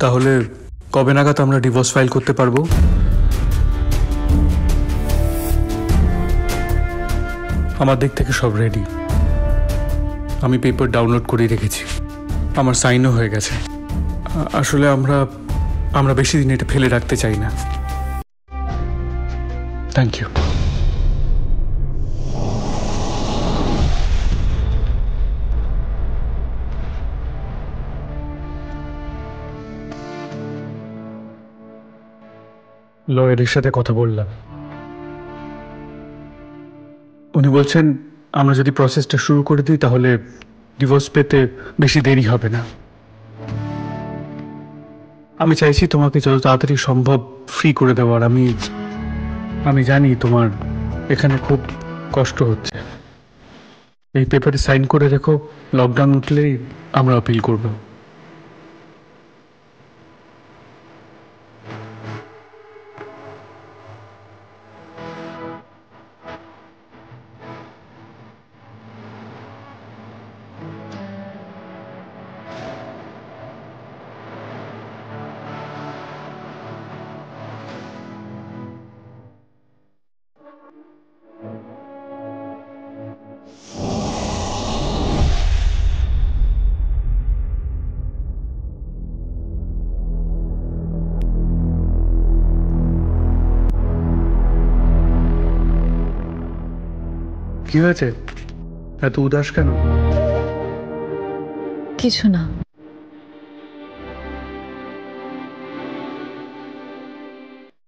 তাহলে কবে নাগাদ আমরা ডিভোর্স ফাইল করতে পারবো? আমার দিক থেকে সব রেডি। আমি পেপার ডাউনলোড করে রেখেছি, আমার সাইনও হয়ে গেছে। আসলে আমরা বেশি দিন এটা ফেলে রাখতে চাই না। Thank you. লয়ারের সাথে কথা বললাম, উনি বলছেন আমরা যদি প্রসেসটা শুরু করে দিই তাহলে ডিভোর্স পেতে বেশি দেরি হবে না। আমি চাইছি তোমাকে যত তাড়াতাড়ি সম্ভব ফ্রি করে দেওয়ার। আমি জানি তোমার এখানে খুব কষ্ট হচ্ছে। এই পেপারে সাইন করে রেখো, লকডাউন উঠলেই আমরা আপিল করব। কি হয়েছে, এত উদাস কেন? কিছু না।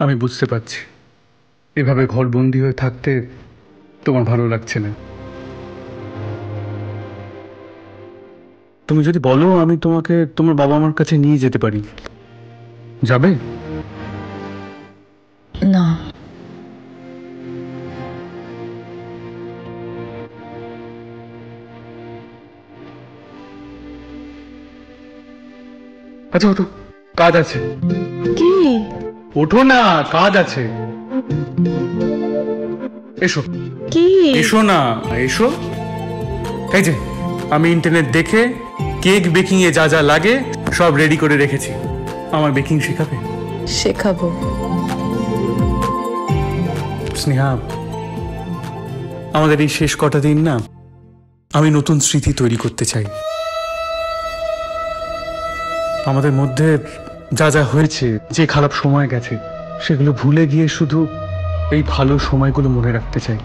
আমি বুঝতে পারছি এভাবে ঘরবন্দি হয়ে থাকতে তোমার ভালো লাগছে না। তুমি যদি বলো আমি তোমাকে তোমার বাবা মার কাছে নিয়ে যেতে পারি, যাবে? না। আচ্ছা ওঠো, কাজ আছে। কি? ওঠো না, কাজ আছে। এসো। কি? এসো না, এসো। এই যে আমি ইন্টারনেট দেখে কেক বেকিং এ যা যা লাগে সব রেডি করে রেখেছি। আমার বেকিং শেখাবে? শেখাবো। স্নেহা, আমাদের এই শেষ কটা দিন না, আমি নতুন স্মৃতি তৈরি করতে চাই। আমাদের মধ্যে যা যা হয়েছে, যে খারাপ সময় গেছে, সেগুলো ভুলে গিয়ে শুধু এই ভালো সময়গুলো মনে রাখতে চাই।